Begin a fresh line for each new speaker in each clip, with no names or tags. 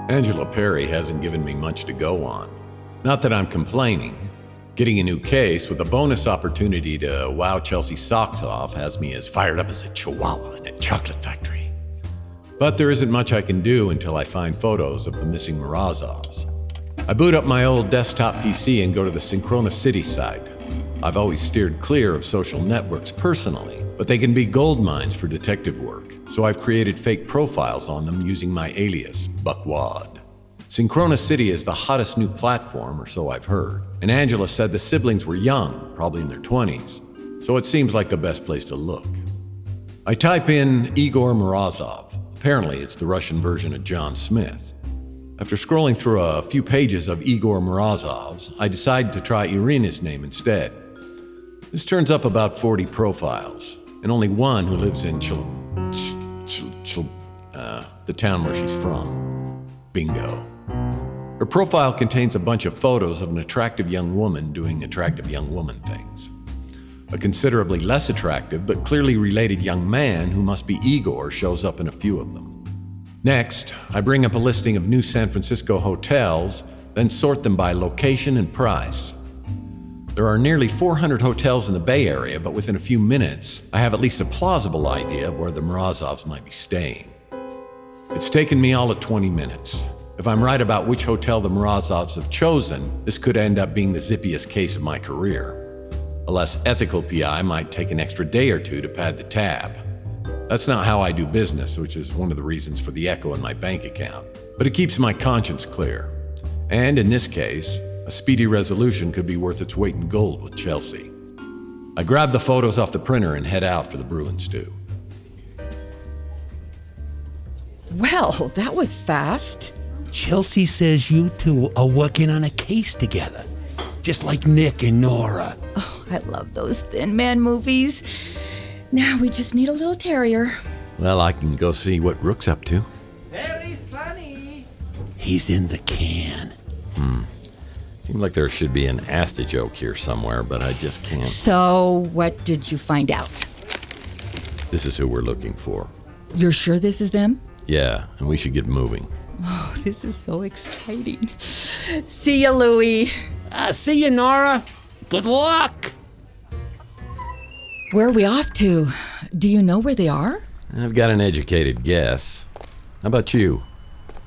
Angela Perry hasn't given me much to go on. Not that I'm complaining. Getting a new case with a bonus opportunity to wow Chelsea's socks off has me as fired up as a chihuahua in a chocolate factory. But there isn't much I can do until I find photos of the missing Morozovs. I boot up my old desktop PC and go to the Synchrona City site. I've always steered clear of social networks personally, but they can be gold mines for detective work, so I've created fake profiles on them using my alias, Buckwad. Synchrona City is the hottest new platform, or so I've heard, and Angela said the siblings were young, probably in their 20s, so it seems like the best place to look. I type in Igor Morozov. Apparently it's the Russian version of John Smith. After scrolling through a few pages of Igor Morozov's, I decide to try Irina's name instead. This turns up about 40 profiles, and only one who lives in the town where she's from. Bingo. Her profile contains a bunch of photos of an attractive young woman doing attractive young woman things. A considerably less attractive but clearly related young man who must be Igor shows up in a few of them. Next, I bring up a listing of new San Francisco hotels, then sort them by location and price. There are nearly 400 hotels in the Bay Area, but within a few minutes, I have at least a plausible idea of where the Morozovs might be staying. It's taken me all of 20 minutes. If I'm right about which hotel the Morozovs have chosen, this could end up being the zippiest case of my career. A less ethical PI might take an extra day or two to pad the tab. That's not how I do business, which is one of the reasons for the echo in my bank account. But it keeps my conscience clear. And in this case, a speedy resolution could be worth its weight in gold with Chelsea. I grab the photos off the printer and head out for the Bruin Stew.
Well, that was fast.
Chelsea says you two are working on a case together, just like Nick and Nora.
Oh, I love those Thin Man movies. Now we just need a little terrier.
Well, I can go see what Rook's up to.
Very funny.
He's in the can.
Seems like there should be an Asta joke here somewhere, but I just can't.
So, what did you find out?
This is who we're looking for.
You're sure this is them?
Yeah, and we should get moving.
Oh, this is so exciting. See ya, Louie.
See you, Nora. Good luck.
Where are we off to? Do you know where they are?
I've got an educated guess. How about you?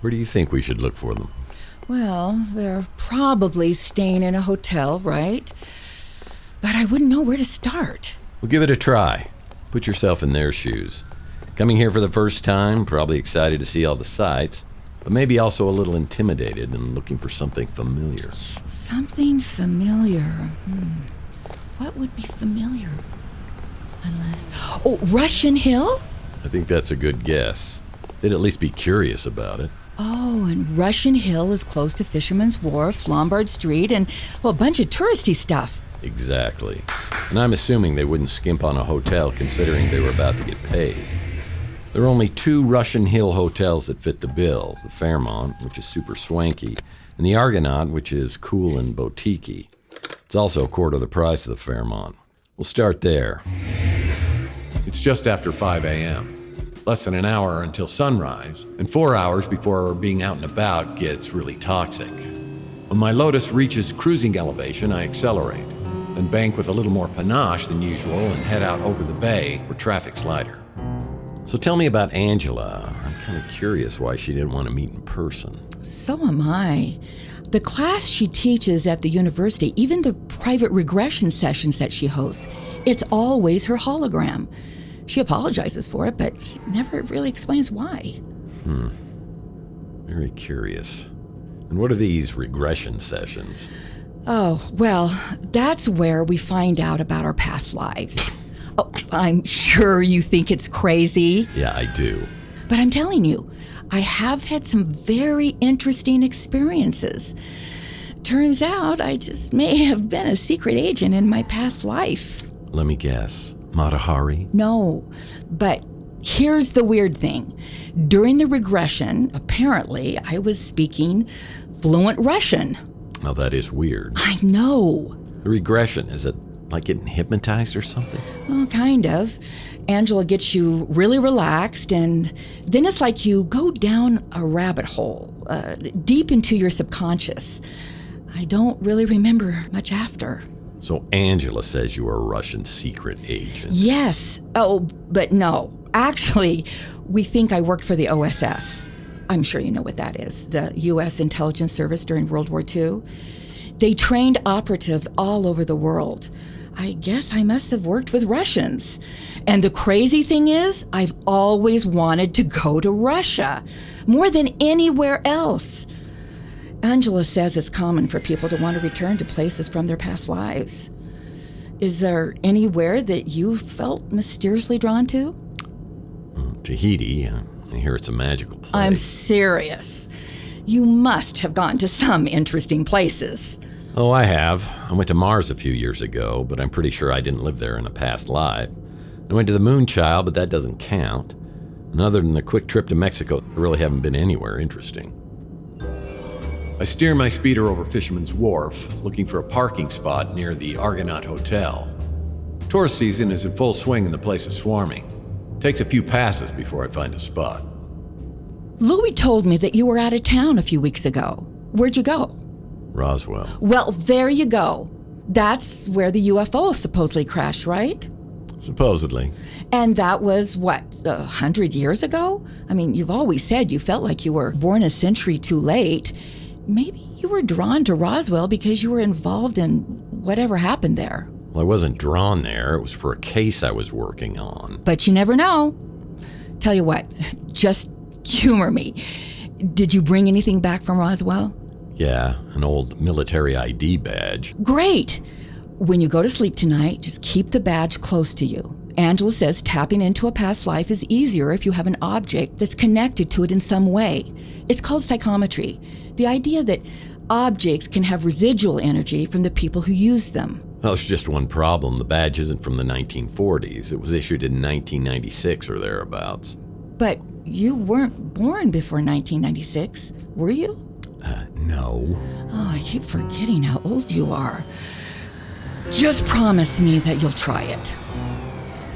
Where do you think we should look for them?
Well, they're probably staying in a hotel, right? But I wouldn't know where to start.
Well, give it a try. Put yourself in their shoes. Coming here for the first time, probably excited to see all the sights, but maybe also a little intimidated and looking for something familiar.
Something familiar. What would be familiar? Unless... Oh, Russian Hill?
I think that's a good guess. They'd at least be curious about it.
Oh, and Russian Hill is close to Fisherman's Wharf, Lombard Street, and, well, a bunch of touristy stuff.
Exactly. And I'm assuming they wouldn't skimp on a hotel considering they were about to get paid. There are only 2 Russian Hill hotels that fit the bill, the Fairmont, which is super swanky, and the Argonaut, which is cool and boutique-y. It's also a quarter the price of the Fairmont. We'll start there. It's just after 5 a.m. Less than an hour until sunrise, and 4 hours before being out and about gets really toxic. When my Lotus reaches cruising elevation, I accelerate, and bank with a little more panache than usual and head out over the bay where traffic's lighter. So tell me about Angela. I'm kind of curious why she didn't want to meet in person.
So am I. The class she teaches at the university, even the private regression sessions that she hosts, it's always her hologram. She apologizes for it, but she never really explains why.
Very curious. And what are these regression sessions?
Oh, well, that's where we find out about our past lives. Oh, I'm sure you think it's crazy.
Yeah, I do.
But I'm telling you, I have had some very interesting experiences. Turns out I just may have been a secret agent in my past life.
Let me guess. Mata Hari?
No, but here's the weird thing. During the regression, apparently I was speaking fluent Russian.
Now that is weird.
I know.
The regression, is it Like getting hypnotized or something?
Well, kind of. Angela gets you really relaxed, and then it's like you go down a rabbit hole, deep into your subconscious. I don't really remember much after.
So Angela says you were a Russian secret agent.
Yes. Oh, but no. Actually, we think I worked for the OSS. I'm sure you know what that is, the U.S. Intelligence Service during World War II. They trained operatives all over the world. I guess I must have worked with Russians. And the crazy thing is, I've always wanted to go to Russia, more than anywhere else. Angela says it's common for people to want to return to places from their past lives. Is there anywhere that you felt mysteriously drawn to?
Tahiti. I hear it's a magical place.
I'm serious. You must have gone to some interesting places.
Oh, I have. I went to Mars a few years ago, but I'm pretty sure I didn't live there in a past life. I went to the Moon Child, but that doesn't count. And other than a quick trip to Mexico, I really haven't been anywhere interesting. I steer my speeder over Fisherman's Wharf, looking for a parking spot near the Argonaut Hotel. Tourist season is in full swing and the place is swarming. Takes a few passes before I find a spot.
Louis told me that you were out of town a few weeks ago. Where'd you go?
Roswell.
Well, there you go. That's where the UFO supposedly crashed, right?
Supposedly.
And that was, 100 years ago? I mean, you've always said you felt like you were born a century too late. Maybe you were drawn to Roswell because you were involved in whatever happened there.
Well, I wasn't drawn there. It was for a case I was working on.
But you never know. Tell you what, just humor me. Did you bring anything back from Roswell?
Yeah, an old military ID badge.
Great! When you go to sleep tonight, just keep the badge close to you. Angela says tapping into a past life is easier if you have an object that's connected to it in some way. It's called psychometry. The idea that objects can have residual energy from the people who use them.
Well, there's just one problem. The badge isn't from the 1940s. It was issued in 1996 or thereabouts.
But you weren't born before 1996, were you?
No.
Oh, I keep forgetting how old you are. Just promise me that you'll try it.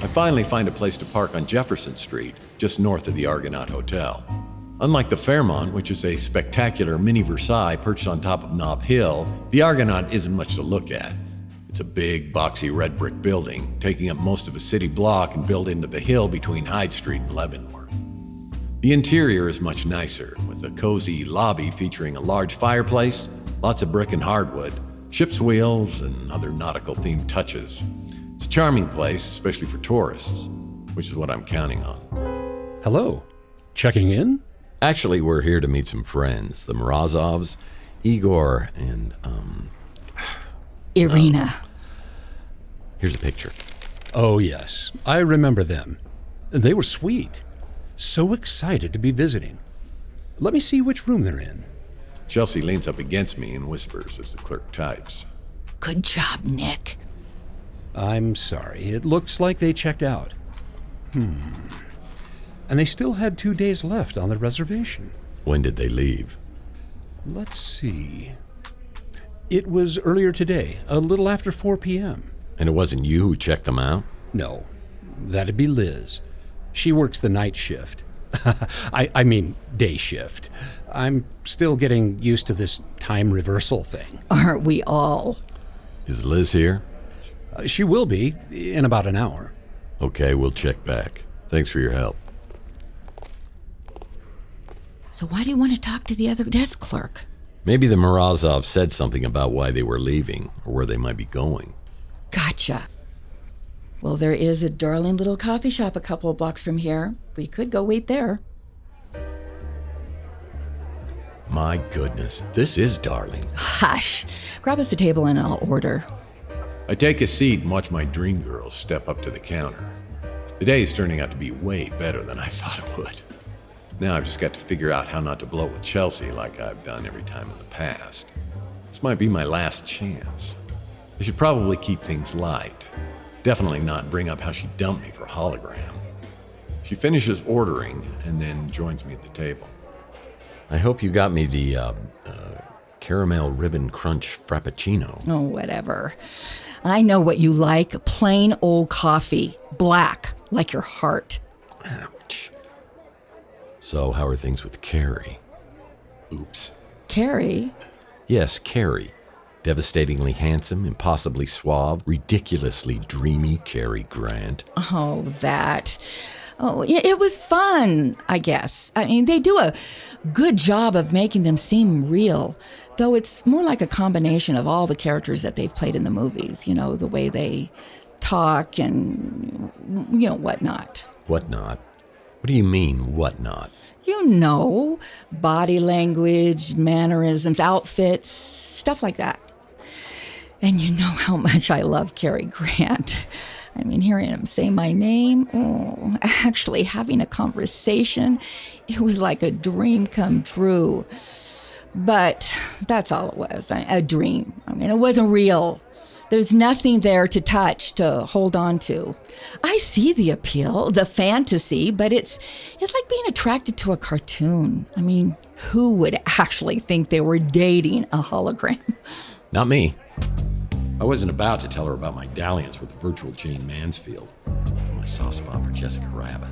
I finally find a place to park on Jefferson Street, just north of the Argonaut Hotel. Unlike the Fairmont, which is a spectacular mini Versailles perched on top of Nob Hill, the Argonaut isn't much to look at. It's a big, boxy red brick building, taking up most of a city block and built into the hill between Hyde Street and Leavenworth. The interior is much nicer, with a cozy lobby featuring a large fireplace, lots of brick and hardwood, ship's wheels, and other nautical-themed touches. It's a charming place, especially for tourists, which is what I'm counting on.
Hello. Checking in?
Actually, we're here to meet some friends, the Morozovs, Igor, and,
Irina.
here's a picture.
Oh, yes. I remember them. They were sweet. So excited to be visiting. Let me see which room they're in.
Chelsea leans up against me and whispers as the clerk types.
Good job, Nick.
I'm sorry. It looks like they checked out. And they still had 2 days left on the reservation.
When did they leave?
Let's see. It was earlier today, a little after 4 p.m.
And it wasn't you who checked them out?
No, that'd be Liz. She works the night shift. I mean, day shift. I'm still getting used to this time reversal thing.
Aren't we all?
Is Liz here?
She will be in about an hour.
Okay, we'll check back. Thanks for your help.
So why do you want to talk to the other desk clerk?
Maybe the Morozov said something about why they were leaving or where they might be going.
Gotcha. Well, there is a darling little coffee shop a couple of blocks from here. We could go wait there.
My goodness, this is darling.
Hush. Grab us a table and I'll order.
I take a seat and watch my dream girls step up to the counter. The day is turning out to be way better than I thought it would. Now I've just got to figure out how not to blow it with Chelsea like I've done every time in the past. This might be my last chance. I should probably keep things light. Definitely not bring up how she dumped me for a hologram. She finishes ordering and then joins me at the table. I hope you got me the caramel ribbon crunch frappuccino.
Oh, whatever. I know what you like. Plain old coffee. Black, like your heart.
Ouch. So, how are things with Carrie? Oops.
Carrie?
Yes, Carrie. Devastatingly handsome, impossibly suave, ridiculously dreamy Cary Grant.
Oh, that. Oh, it was fun, I guess. I mean, they do a good job of making them seem real, though it's more like a combination of all the characters that they've played in the movies, the way they talk and, whatnot.
Whatnot? What do you mean, whatnot?
Body language, mannerisms, outfits, stuff like that. And you know how much I love Cary Grant. I mean, hearing him say my name, actually having a conversation, it was like a dream come true. But that's all it was, a dream. I mean, it wasn't real. There's nothing there to touch, to hold on to. I see the appeal, the fantasy, but it's like being attracted to a cartoon. I mean, who would actually think they were dating a hologram?
Not me. I wasn't about to tell her about my dalliance with virtual Jane Mansfield. My soft spot for Jessica Rabbit.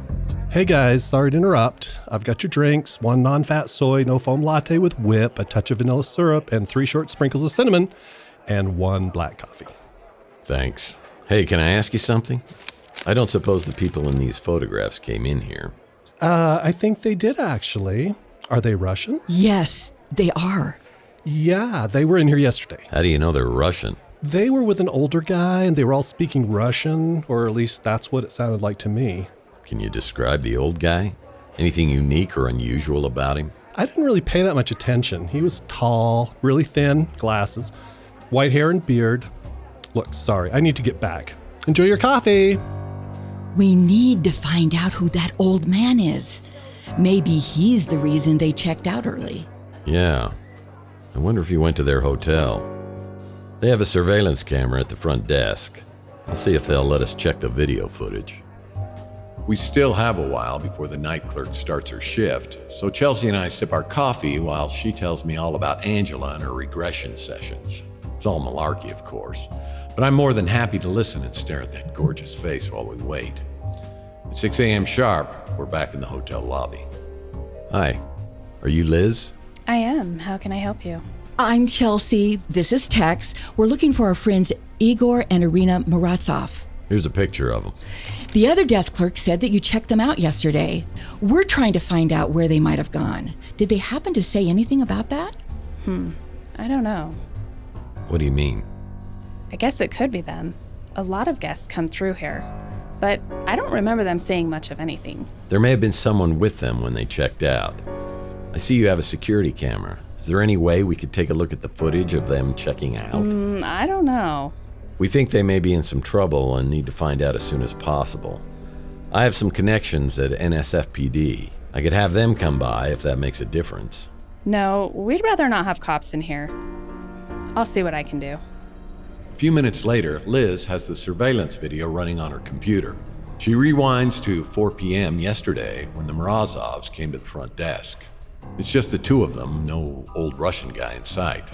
Hey guys, sorry to interrupt. I've got your drinks, 1 non-fat soy, no foam latte with whip, a touch of vanilla syrup, and 3 short sprinkles of cinnamon, and 1 black coffee.
Thanks. Hey, can I ask you something? I don't suppose the people in these photographs came in here.
I think they did actually. Are they Russian?
Yes, they are.
Yeah, they were in here yesterday.
How do you know they're Russian?
They were with an older guy and they were all speaking Russian, or at least that's what it sounded like to me.
Can you describe the old guy? Anything unique or unusual about him?
I didn't really pay that much attention. He was tall, really thin, glasses, white hair and beard. Look, sorry, I need to get back. Enjoy your coffee.
We need to find out who that old man is. Maybe he's the reason they checked out early.
Yeah. I wonder if he went to their hotel. They have a surveillance camera at the front desk. I'll see if they'll let us check the video footage. We still have a while before the night clerk starts her shift, so Chelsea and I sip our coffee while she tells me all about Angela and her regression sessions. It's all malarkey, of course, but I'm more than happy to listen and stare at that gorgeous face while we wait. At 6 a.m. sharp, we're back in the hotel lobby. Hi, are you Liz?
I am. How can I help you?
I'm Chelsea. This is Tex. We're looking for our friends Igor and Irina Morozov.
Here's a picture of them.
The other desk clerk said that you checked them out yesterday. We're trying to find out where they might have gone. Did they happen to say anything about that?
I don't know.
What do you mean?
I guess it could be them. A lot of guests come through here, but I don't remember them saying much of anything.
There may have been someone with them when they checked out. I see you have a security camera. Is there any way we could take a look at the footage of them checking out?
I don't know.
We think they may be in some trouble and need to find out as soon as possible. I have some connections at NSFPD. I could have them come by if that makes a difference.
No, we'd rather not have cops in here. I'll see what I can do.
A few minutes later, Liz has the surveillance video running on her computer. She rewinds to 4 p.m. yesterday when the Morozovs came to the front desk. It's just the two of them, no old Russian guy in sight.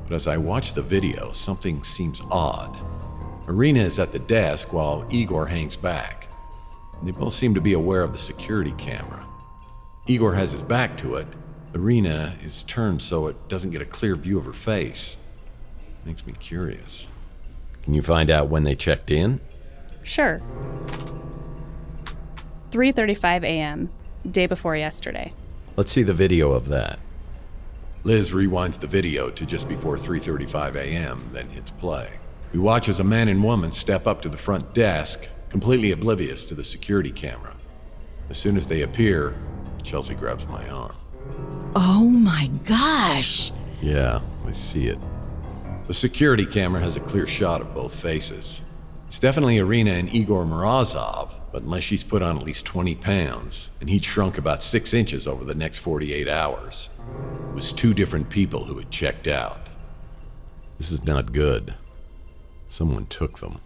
But as I watch the video, something seems odd. Irina is at the desk while Igor hangs back. They both seem to be aware of the security camera. Igor has his back to it. Irina is turned so it doesn't get a clear view of her face. Makes me curious. Can you find out when they checked in?
Sure. 3:35 a.m., day before yesterday.
Let's see the video of that. Liz rewinds the video to just before 3:35 a.m., then hits play. We watch as a man and woman step up to the front desk, completely oblivious to the security camera. As soon as they appear, Chelsea grabs my arm.
Oh my gosh!
Yeah, I see it. The security camera has a clear shot of both faces. It's definitely Irina and Igor Morozov, but unless she's put on at least 20 pounds, and he'd shrunk about 6 inches over the next 48 hours, it was 2 different people who had checked out. This is not good. Someone took them.